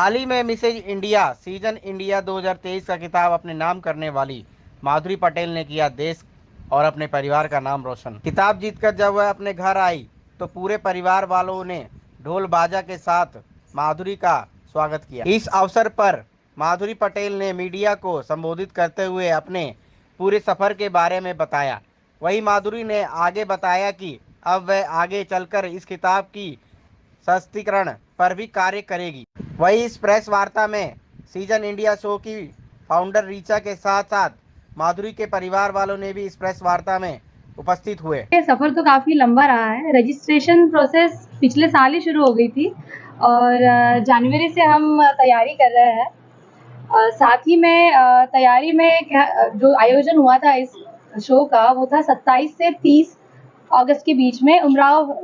हाल ही में Mrs India season India 2023 का खिताब अपने नाम करने वाली माधुरी पटेल ने किया देश और अपने परिवार का नाम रोशन। खिताब जीतकर जब वह अपने घर आई तो पूरे परिवार वालों ने ढोल बाजा के साथ माधुरी का स्वागत किया। इस अवसर पर माधुरी पटेल ने मीडिया को संबोधित करते हुए अपने पूरे सफर के बारे में बताया। वहीं माधुरी ने आगे बताया कि अब वह आगे चलकर इस खिताब की सशक्तिकरण पर भी कार्य करेगी। वहीं इस प्रेस वार्ता में सीजन इंडिया शो की फाउंडर रीचा के साथ साथ माधुरी के परिवार वालों ने भी इस प्रेस वार्ता में उपस्थित हुए। सफर तो काफी लंबा रहा है। रजिस्ट्रेशन प्रोसेस पिछले साल ही शुरू हो गई थी और जनवरी से हम तैयारी कर रहे हैं। साथ ही में तैयारी में जो आयोजन हुआ था इस शो का वो था 27 से 30 अगस्त के बीच में उमराव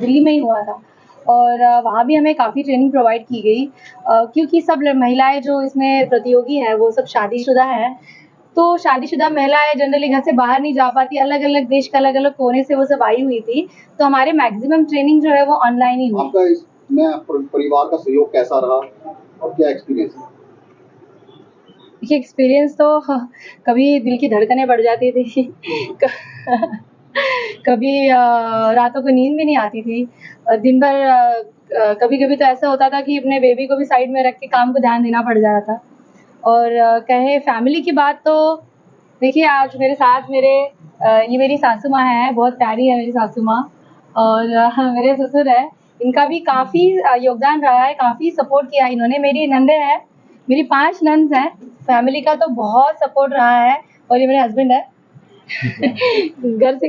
दिल्ली में ही हुआ था और वहाँ भी हमें काफ़ी ट्रेनिंग प्रोवाइड की गई क्योंकि सब महिलाएं जो इसमें प्रतियोगी हैं वो सब शादीशुदा हैं। तो शादीशुदा महिलाएं जनरली घर से बाहर नहीं जा पाती, अलग अलग देश के अलग अलग कोने से वो सब आई हुई थी, तो हमारे मैक्सिमम ट्रेनिंग जो है वो ऑनलाइन ही हुई। आपका इसमें परिवार का सहयोग कैसा रहा और क्या एक्सपीरियंस है? देखिए एक्सपीरियंस तो कभी दिल की धड़कनें बढ़ जाती थी कभी रातों को नींद भी नहीं आती थी। दिन भर कभी कभी तो ऐसा होता था कि अपने बेबी को भी साइड में रख के काम को ध्यान देना पड़ जा रहा था। और कहे फैमिली की बात तो देखिए आज मेरे साथ ये मेरी सासू माँ है, बहुत प्यारी है मेरी सासू माँ, और मेरे ससुर है, इनका भी काफ़ी योगदान रहा है, काफ़ी सपोर्ट किया इन्होंने। मेरी नंदे हैं, मेरी 5 नंद हैं, फैमिली का तो बहुत सपोर्ट रहा है। और ये मेरे हस्बैंड है घर से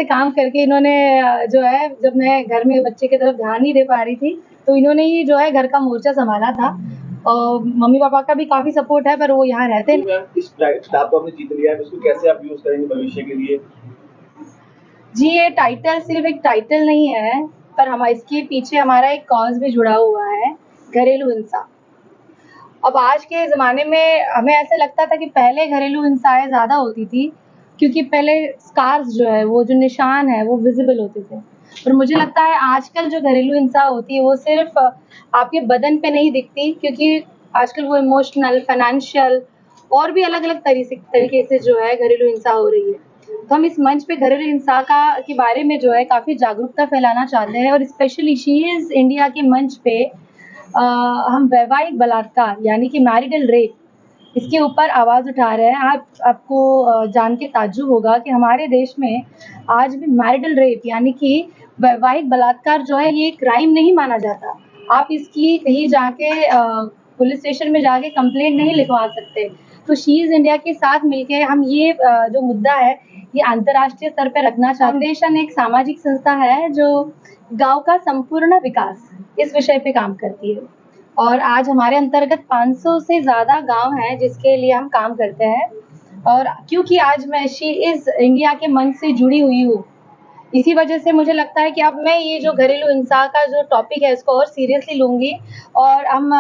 काम करके इन्होंने जो है, जब मैं घर में बच्चे की तरफ ध्यान नहीं दे पा रही थी तो इन्होंने ही जो है घर का मोर्चा संभाला था। और मम्मी पापा का भी काफ़ी सपोर्ट है, पर वो यहाँ रहते हैं। इस खिताब को आपने जीत लिया है, इसको कैसे आप यूज करेंगे भविष्य के लिए? जी, ये टाइटल सिर्फ एक टाइटल नहीं है, पर इसके पीछे हमारा एक कॉज भी जुड़ा हुआ है, घरेलू हिंसा। अब आज के ज़माने में हमें ऐसा लगता था कि पहले घरेलू हिंसाएँ ज़्यादा होती थी, क्योंकि पहले स्कार्स जो है, वो जो निशान है वो विज़िबल होते थे। पर मुझे लगता है आजकल जो घरेलू हिंसा होती है वो सिर्फ़ आपके बदन पे नहीं दिखती, क्योंकि आजकल वो इमोशनल, फ़ाइनेंशियल और भी अलग-अलग तरीके से जो है घरेलू हिंसा हो रही है। तो हम इस मंच पे घरेलू हिंसा के बारे में जो है काफ़ी जागरूकता फैलाना चाहते हैं, और स्पेशली शी इज़ इंडिया के मंच पे हम वैवाहिक बलात्कार यानी कि मैरिटल रेप, इसके ऊपर आवाज़ उठा रहे हैं। आपको जान के ताज्जुब होगा कि हमारे देश में आज भी मैरिटल रेप यानी कि वैवाहिक बलात्कार जो है ये क्राइम नहीं माना जाता। आप इसकी कहीं जाके पुलिस स्टेशन में जाके कंप्लेंट नहीं लिखवा सकते। तो शी इज़ इंडिया के साथ मिलके हम ये जो मुद्दा है ये अंतर्राष्ट्रीय स्तर पे रखना चाहते हैं। फाउंडेशन एक सामाजिक संस्था है जो गाँव का संपूर्ण विकास इस विषय पे काम करती है, और आज हमारे अंतर्गत 500 से ज़्यादा गांव हैं जिसके लिए हम काम करते हैं। और क्योंकि आज मैं शी इज़ इंडिया के मंच से जुड़ी हुई हूँ, इसी वजह से मुझे लगता है कि अब मैं ये जो घरेलू हिंसा का जो टॉपिक है इसको और सीरियसली लूँगी। और हम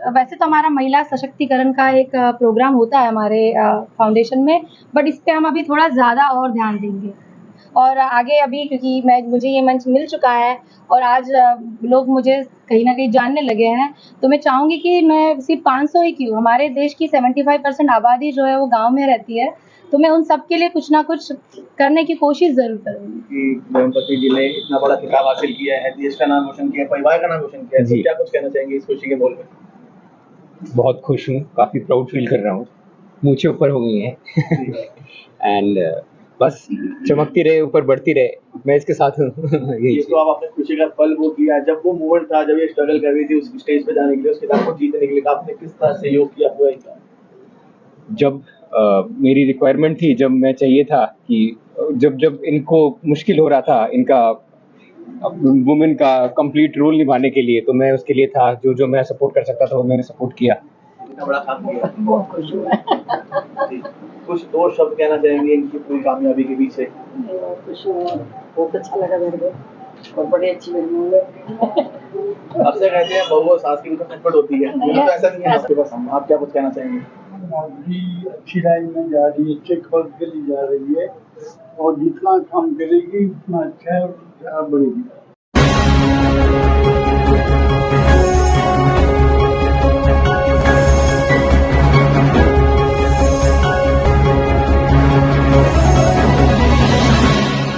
वैसे तो हमारा महिला सशक्तिकरण का एक प्रोग्राम होता है हमारे फाउंडेशन में, बट इस पे हम अभी थोड़ा ज़्यादा और ध्यान देंगे। और आगे अभी क्योंकि मुझे ये मंच मिल चुका है और आज लोग मुझे कहीं न कहीं जानने लगे हैं, तो मैं चाहूँगी कि मैं सिर्फ 500 ही क्यों, हमारे देश की 75% आबादी जो है वो गाँव में रहती है, तो मैं उन सब के लिए कुछ ना कुछ करने की कोशिश ज़रूर करूँगी। कि दंपति जी ने इतना बड़ा खिताब हासिल किया है, देश का नाम रोशन किया है, परिवार का नाम रोशन किया है, तो क्या कुछ कहना चाहेंगे इस खुशी के बोल में? बहुत खुश हूँ, काफ़ी प्राउड फील कर रहा हूँ, मूंछें ऊपर हो गई हैं एंड बस चमकती रहे, ऊपर बढ़ती रहे, मैं इसके साथ हूँ ये तो आप अपने खुशी का पल वो किया, जब वो मोमेंट था, जब ये स्ट्रगल कर रही थी उस स्टेज पे जाने के लिए, उस खिताब को जीतने के लिए, आपने किस तरह सहयोग किया पूरा इनका? जब मेरी रिक्वायरमेंट थी, जब मैं चाहिए था कि जब इनको मुश्किल हो रहा था इनका वुमेन का कंप्लीट रोल निभाने के लिए, तो मैं उसके लिए था, जो मैं सपोर्ट कर सकता था वो मैंने सपोर्ट किया। इतना बड़ा काम किया, बहुत खुश हुआ कुछ दो शब्द कहना चाहेंगे इनकी पूरी कामयाबी के पीछे? बहुत खुश हूँ, बहुत अच्छा लगा मेरे को, और बड़ी अच्छी मेरी बहू है। आपसे कहते हैं बहू और सास की भी तो खटपट होती है, तो ऐसा नहीं है आपके पास, आप क्या कुछ कहना चाहेंगे? अभी अच्छी लाइन में जा रही है, चेक वर्क के लिए जा रही है, और जितना काम करेगी उतना अच्छा है और बढ़ेगी।